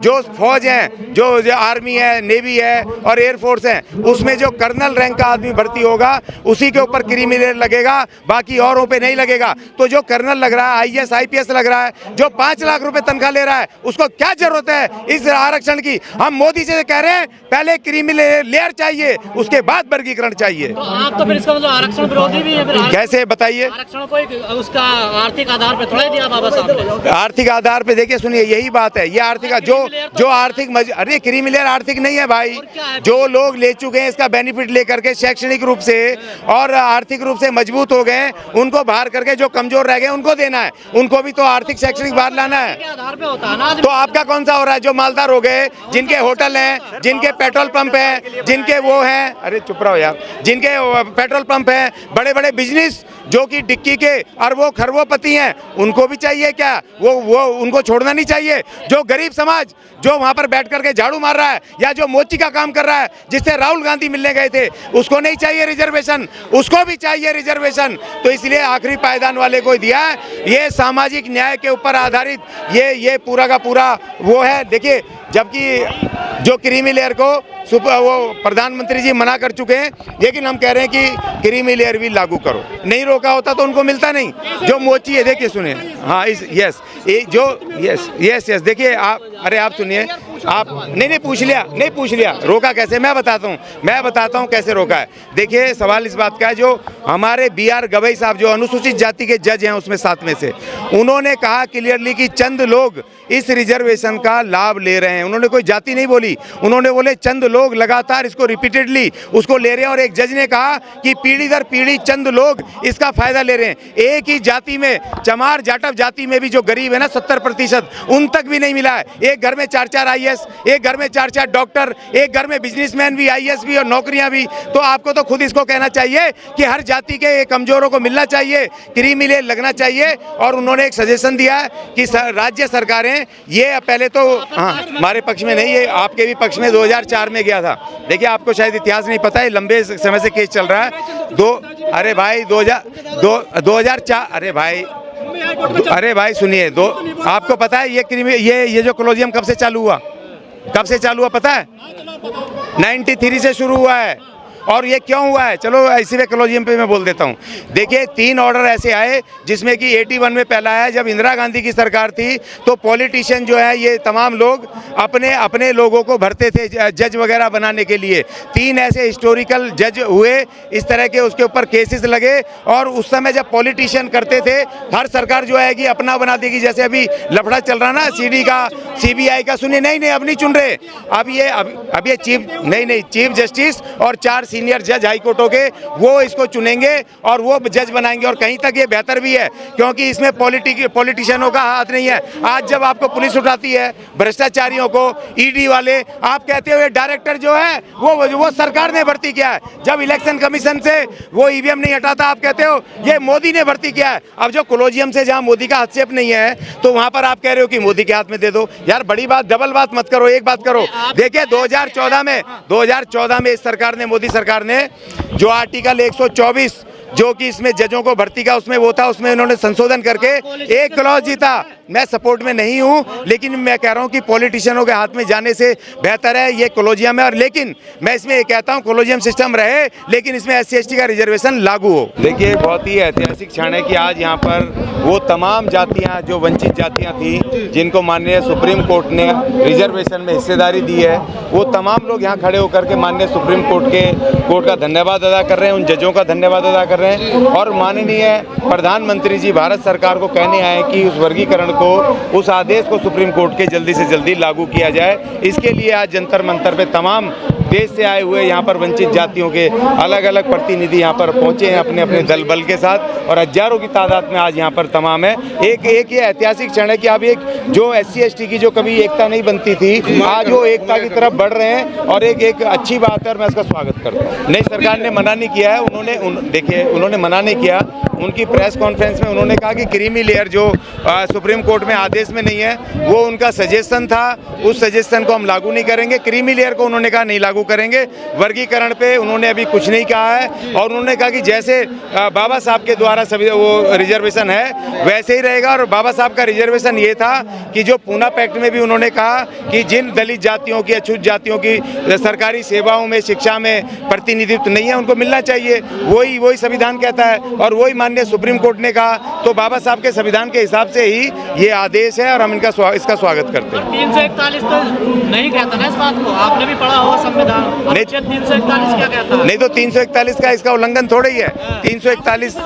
जो फौज है, जो आर्मी है, नेवी है और एयरफोर्स है, उसमें जो कर्नल रैंक का आदमी भर्ती होगा उसी के ऊपर क्रीमी लेयर लगेगा, बाकी औरों पे नहीं लगेगा। तो जो कर्नल लग रहा है, आईएएस आईपीएस लग रहा है, जो 5 लाख रुपए तनख्वाह ले रहा है, उसको क्या जरूरत है इस आरक्षण की? हम मोदी से कह रहे हैं पहले क्रीमी लेयर चाहिए, उसके बाद वर्गीकरण चाहिए। तो आप तो फिर इसका मतलब आरक्षण विरोधी भी है। कैसे बताइए? आरक्षण को उसका आर्थिक आधार पे थोड़ा दिया बाबा साहब ने। आर्थिक आधार पे देखिए, सुनिए, यही बात है। ये आर्थिक जो आर्थिक अरे क्रीमी लेयर आर्थिक नहीं है भाई। जो लोग ले चुके हैं इसका बेनिफिट लेकर के शैक्षणिक रूप से और आर्थिक रूप से मजबूत हो गए, उनको बाहर करके जो कमजोर रह गए उनको देना है। उनको भी तो आर्थिक शैक्षणिक बाहर लाना है। तो आपका कौन सा हो रहा है? जो मालदार हो गए, जिनके होटल हैं, जिनके पेट्रोल पंप हैं, जिनके वो हैं, अरे चुप रहो यार, जिनके पेट्रोल पंप हैं, बड़े बड़े बिजनेस जो कि डिक्की के अरबों खरबोपति हैं, उनको भी चाहिए क्या? वो उनको छोड़ना नहीं चाहिए। जो गरीब समाज जो वहां पर बैठ करके झाड़ू मार रहा है या जो मोची का काम कर रहा है, जिससे राहुल गांधी मिलने गए थे, उसको नहीं चाहिए रिजर्वेशन, उसको भी चाहिए रिजर्वेशन। तो इसलिए आखिरी पायदान वाले को दिया है। ये सामाजिक न्याय के ऊपर आधारित ये पूरा का पूरा वो है। देखिए, जबकि जो क्रीमी लेयर को वो प्रधानमंत्री जी मना कर चुके हैं, लेकिन हम कह रहे हैं कि क्रीमी लेयर भी लागू करो। नहीं रोका होता तो उनको मिलता नहीं। जो मोची है, देखिए सुनिए, हाँ यस देखिए आप, अरे आप सुनिए, आप नहीं पूछ लिया रोका कैसे? मैं बताता हूँ कैसे रोका है। देखिए, सवाल इस बात का है, जो हमारे BR गवई साहब जो अनुसूचित जाति के जज हैं उसमें 7 में से, उन्होंने कहा क्लियरली कि चंद लोग इस रिजर्वेशन का लाभ ले रहे हैं। उन्होंने कोई जाति नहीं बोली, उन्होंने बोले चंद लोग लगातार इसको रिपीटेडली उसको ले रहे हैं। और एक जज ने कहा कि पीढ़ी दर पीढ़ी चंद लोग इसका फायदा ले रहे हैं। एक ही जाति में, चमार जाटव जाति में भी जो गरीब है ना 70%, उन तक भी नहीं मिला है। एक घर में 4-4 IAS, एक घर में 4-4 डॉक्टर, एक घर में बिजनेसमैन भी, IAS भी और नौकरियां भी। तो आपको तो खुद इसको कहना चाहिए कि हर जाति के कमजोरों को मिलना चाहिए, क्रीमी लेयर लगना चाहिए। और उन्होंने एक सजेशन दिया है कि राज्य सरकारें ये पहले तो, हाँ हमारे पक्ष में नहीं, ये आपके भी पक्ष में 2004 में गया था। देखिए, आपको शायद इतिहास नहीं पता है, लंबे समय से केस चल रहा है। अरे भाई 2004, अरे भाई सुनिए, आपको पता है ये जो कोलोजियम कब से चालू हुआ? पता है? 93 से शुरू हुआ है। और ये क्यों हुआ है? चलो इसी में कोलोजियम पे मैं बोल देता हूँ। देखिए, 3 ऑर्डर ऐसे आए, जिसमें कि 81 में पहला आया जब इंदिरा गांधी की सरकार थी, तो पॉलिटिशियन जो है ये तमाम लोग अपने लोगों को भरते थे जज वगैरह बनाने के लिए। 3 ऐसे हिस्टोरिकल जज हुए, इस तरह के उसके ऊपर केसेस लगे। और उस समय जब पॉलिटिशियन करते थे, हर सरकार जो है कि अपना बना देगी। जैसे अभी लफड़ा चल रहा ना CD का, CBI का, सुनिए, नहीं अब नहीं चुन रहे। अब ये चीफ जस्टिस और 4 सीनियर जज हाई कोर्टों के, वो इसको चुनेंगे और वो जज बनाएंगे। और कहीं तक ये बेहतर भी है, क्योंकि इसमें पॉलिटिशियनों का हाथ नहीं है। आज जब आपको पुलिस उठाती है भ्रष्टाचारियों को, ED वाले, आप कहते हो ये डायरेक्टर जो है वो सरकार ने भर्ती किया है। जब इलेक्शन कमीशन से वो EVM नहीं हटाता, आप कहते हो ये मोदी ने भर्ती किया है। अब जो कोलोजियम से जहां मोदी का हस्तक्षेप नहीं है, तो वहां पर आप कह रहे हो कि मोदी के हाथ में दे दो। यार बड़ी बात, डबल बात मत करो, एक बात करो। देखिए, 2014 में इस सरकार ने, मोदी सरकार ने, जो आर्टिकल 124 जो कि इसमें जजों को भर्ती का उसमें वो था, उसमें उन्होंने संशोधन करके एक क्लॉज जीता। मैं सपोर्ट में नहीं हूं, लेकिन मैं कह रहा हूं कि पॉलिटिशियनों के हाथ में जाने से बेहतर है ये कोलोजियम है। और लेकिन मैं इसमें ये कहता हूं कोलोजियम सिस्टम रहे, लेकिन इसमें SC/ST का रिजर्वेशन लागू हो। देखिए, बहुत ही ऐतिहासिक क्षण है कि आज यहाँ पर वो तमाम जातियाँ जो वंचित जातियाँ थी, जिनको माननीय सुप्रीम कोर्ट ने रिजर्वेशन में हिस्सेदारी दी है, वो तमाम लोग यहाँ खड़े होकर के माननीय सुप्रीम कोर्ट का धन्यवाद अदा कर रहे हैं, उन जजों का धन्यवाद अदा कर रहे हैं। और माननीय प्रधानमंत्री जी भारत सरकार को कहने आए कि उस वर्गीकरण को, उस आदेश को सुप्रीम कोर्ट के जल्दी से जल्दी लागू किया जाए। इसके लिए आज जंतर मंतर पे तमाम देश से आए हुए यहाँ पर वंचित जातियों के अलग अलग प्रतिनिधि यहाँ पर पहुँचे हैं अपने अपने दल बल के साथ, और हजारों की तादाद में आज यहाँ पर तमाम है। एक ये ऐतिहासिक क्षण है कि अब एक जो SC/ST की जो कभी एकता नहीं बनती थी, आज वो एकता की तरफ बढ़ रहे हैं। और एक अच्छी बात है, और मैं इसका स्वागत करता हूँ। नई सरकार ने मना नहीं किया है, उन्होंने मना नहीं किया। उनकी प्रेस कॉन्फ्रेंस में उन्होंने कहा कि क्रीमी लेयर जो सुप्रीम कोर्ट में आदेश में नहीं है, वो उनका सजेशन था, उस सजेशन को हम लागू नहीं करेंगे। क्रीमी लेयर को उन्होंने कहा नहीं लागू लागू करेंगे। वर्गीकरण पे उन्होंने अभी कुछ नहीं कहा है, और उन्होंने कहा कि जैसे बाबा साहब के द्वारा सभी वो रिजर्वेशन है वैसे ही रहेगा। और बाबा साहब का रिजर्वेशन ये था कि जो पूना पैक्ट में भी उन्होंने कहा कि जिन दलित जातियों की, अछूत जातियों की सरकारी सेवाओं में, शिक्षा में प्रतिनिधित्व नहीं है, उनको मिलना चाहिए। वही संविधान कहता है, और वही माननीय सुप्रीम कोर्ट ने कहा। तो बाबा साहब के संविधान के हिसाब से ही ये आदेश है, और हम इसका स्वागत करते हैं। 341 तो नहीं कहता ना इस बात को, आपने भी पढ़ा होगा संविधान। नहीं, 341 क्या कहता है? नहीं तो 341 का इसका उल्लंघन थोड़ा ही है। 341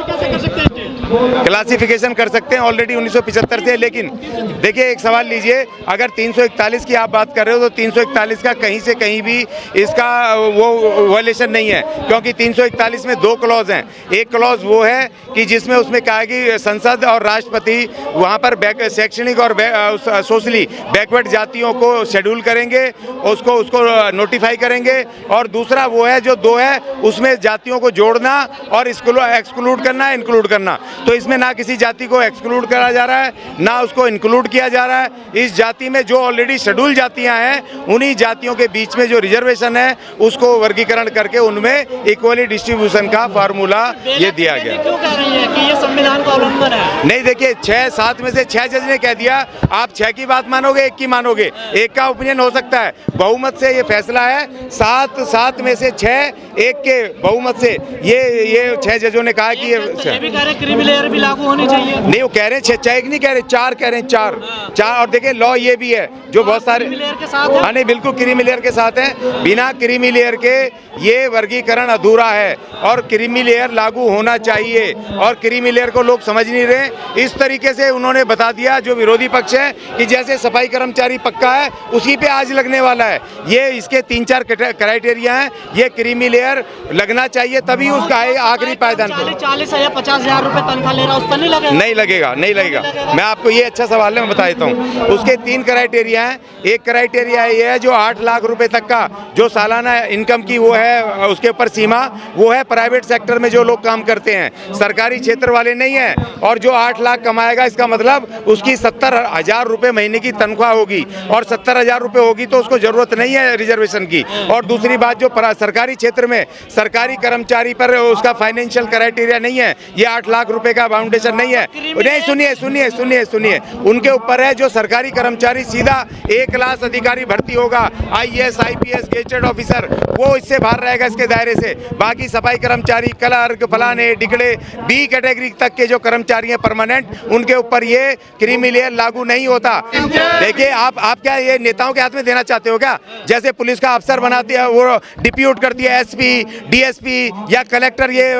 क्लासिफिकेशन कर सकते हैं ऑलरेडी 1975 से। लेकिन देखिए, एक सवाल लीजिए, अगर 341 की आप बात कर रहे हो तो 341 का कहीं से कहीं भी इसका वो वायलेशन नहीं है, क्योंकि 341 में 2 क्लॉज हैं। एक क्लॉज वो है कि जिसमें उसमें कहा है कि संसद और राष्ट्रपति वहाँ पर शैक्षणिक और सोशली बैकवर्ड जातियों को शेड्यूल करेंगे, उसको नोटिफाई करेंगे। और दूसरा वो है जो 2 है, उसमें जातियों को जोड़ना और एक्सक्लूड करना, इंक्लूड करना। तो इसमें ना किसी जाति को एक्सक्लूड करा जा रहा है, ना उसको इंक्लूड किया जा रहा है। इस जाति में जो ऑलरेडी शेड्यूल जातियां हैं, उन्हीं जातियों के बीच में जो रिजर्वेशन है उसको वर्गीकरण करके उनमें इक्वली डिस्ट्रीब्यूशन का फार्मूला ये दिया गया। क्यों कह रही है कि ये संविधान का उल्लंघन है? नहीं, देखिए 6-7 में से 6 जज ने कह दिया। आप 6 की बात मानोगे, 1 की मानोगे? 1 का ओपिनियन हो सकता है। बहुमत से ये फैसला है, 7 में से 6, 1 के बहुमत से ये 6 जजों ने कहा कि ये भी कह रहे क्रीमी लेयर भी लागू होनी चाहिए। नहीं, वो कह रहे हैं 6 1 नहीं कह रहे, 4 कह रहे हैं, 4। और देखिए लॉ ये भी है जो बहुत सारे लेयर के साथ है। हाँ, नहीं, बिल्कुल क्रीमी लेयर के साथ है। बिना क्रीमी लेयर के ये वर्गीकरण अधूरा है, और क्रीमी लेयर लागू होना चाहिए। और क्रीमी लेयर को लोग समझ नहीं रहे। इस तरीके से उन्होंने बता दिया जो विरोधी पक्ष है कि जैसे सफाई कर्मचारी पक्का है उसी पे आज लगने वाला है। ये इसके 3-4 क्राइटेरिया हैं। ये क्रीमी लेयर लगना चाहिए, तभी उसका आखिरी पायदान पे 40 या 50,000 रुपए तनख्वाह ले रहा है, उस पर नहीं लगेगा? नहीं लगेगा। मैं आपको ये अच्छा सवाल है, मैं बता देता हूँ। उसके 3 क्राइटेरिया हैं। एक क्राइटेरिया ये है जो 8 लाख रुपए तक का जो सालाना इनकम की वो है, उसके ऊपर सीमा वो है प्राइवेट सेक्टर में जो लोग काम करते हैं, सरकारी क्षेत्र वाले नहीं है। और जो 8 लाख कमाएगा, इसका मतलब उसकी 70,000 रुपए महीने की तनख्वाह होगी, और 70,000 रुपए होगी तो उसको जरूरत नहीं है रिजर्वेशन की। और दूसरी बात, जो सरकारी क्षेत्र में सरकारी कर्मचारी पर उसका फाइनेंशियल क्राइटेरिया नहीं है, ये 8 लाख रुपए का बाउंडेशन नहीं है। नहीं, सुनिए, उनके ऊपर है जो सरकारी कर्मचारी सीधा 1 क्लास अधिकारी भर्ती होगा, IAS, IPS, गेजेटेड ऑफिसर, वो इससे बाहर रहेगा इसके दायरे से। बाकी सफाई कर्मचारी, क्लर्क, फलाने डिकड़े, B कैटेगरी तक के जो कर्मचारी हैं परमानेंट, उनके ऊपर ये क्रीमी लेयर लागू नहीं होता। देखिए, आप क्या ये नेताओं के हाथ में देना चाहते हो क्या? जैसे पुलिस का अफसर बनाती है, वो डिप्यूट करती है SP, DSP या कलेक्टर, ये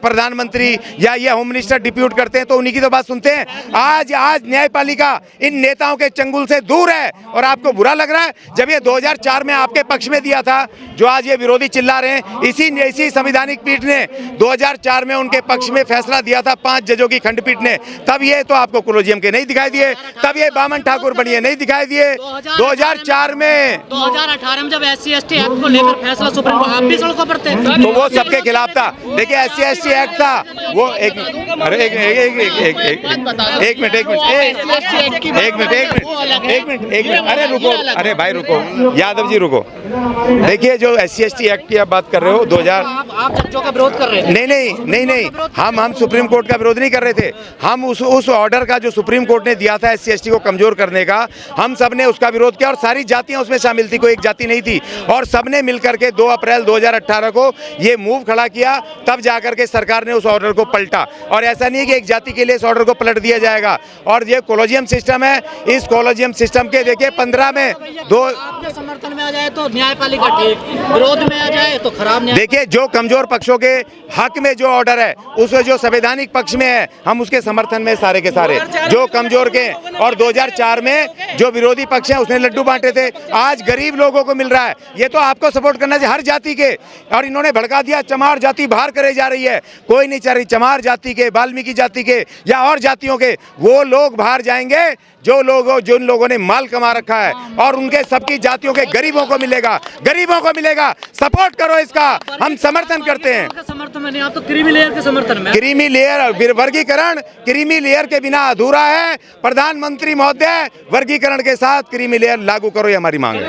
प्रधानमंत्री या ये होम मिनिस्टर डिप्यूट करते हैं, तो उन्हीं की तो बात सुनते हैं। आज न्यायपालिका इन नेताओं के चंगुल से दूर है, और आपको बुरा लग रहा है जब ये 2004 में आपके पक्ष में दिया था, जो आज ये विरोधी चिल्ला रहे हैं। इसी संवैधानिक पीठ ने 2004 में उनके पक्ष में फैसला दिया था, 5 जजों की खंडपीठ ने। तब ये तो आपको कोलोजियम के नहीं दिखाई दिए, तब ये बामन ठाकुर बनिए नहीं दिखाई दिए। 2004 में 2018 में जब SC ST एक्ट को लेकर फैसला सुप्रीम कोर्ट, आप भी सड़कों पर थे, तो वो सबके खिलाफ था। देखिए, SC ST एक्ट था वो एक मिनट, अरे रुको, अरे भाई रुको, यादव जी रुको। देखिए, जो SC ST एक्ट की आप बात कर रहे हो 2000, आप जजों का विरोध कर रहे थे? नहीं, हम सुप्रीम कोर्ट का विरोध नहीं कर रहे थे। हम उस ऑर्डर का जो सुप्रीम कोर्ट ने दिया था SC ST को कमजोर करने का, हम सब ने उसका विरोध किया, और सारी जातियां उसमें शामिल थी, कोई एक जाति नहीं थी। और सबने मिलकर के 2 अप्रैल 2018 को ये मूव खड़ा किया, तब जाकर के सरकार ने उस ऑर्डर को पलटा। और ऐसा नहीं है कि एक जाति के लिए इस ऑर्डर को पलट दिया जाएगा। और ये कोलोजियम सिस्टम है, इस कोलोजियम सिस्टम के देखिए 15 में 2 आपके समर्थन में आ जाए तो न्यायपालिका ठीक, विरोध में आ जाए तो खराब। देखिए, जो कमजोर पक्षों के हक में जो ऑर्डर है, उस जो संवैधानिक पक्ष में है, हम उसके समर्थन में सारे के सारे जो कमजोर के। और 2004 में जो विरोधी पक्ष है उसने लड्डू बांटे थे, आज गरीब लोगों को मिल रहा है। ये तो आपको सपोर्ट करना चाहिए हर जाति के। और इन्होंने भड़का दिया चमार जाति बाहर करे जा रही है, कोई नहीं चाह रही। चमार जाति के, वाल्मीकि जाति के या और जातियों के वो लोग बाहर जाएंगे जिन लोगों ने माल कमा रखा है, और उनके सबकी जातियों के गरीबों को मिलेगा। सपोर्ट करो इसका, हम समर्थन करते हैं। समर्थन में नहीं, आप तो क्रीमी लेयर के समर्थन में। क्रीमी लेयर वर्गीकरण क्रीमी लेयर के बिना अधूरा है। प्रधानमंत्री महोदय, वर्गीकरण के साथ क्रीमी लेयर लागू करो, ये हमारी मांग है।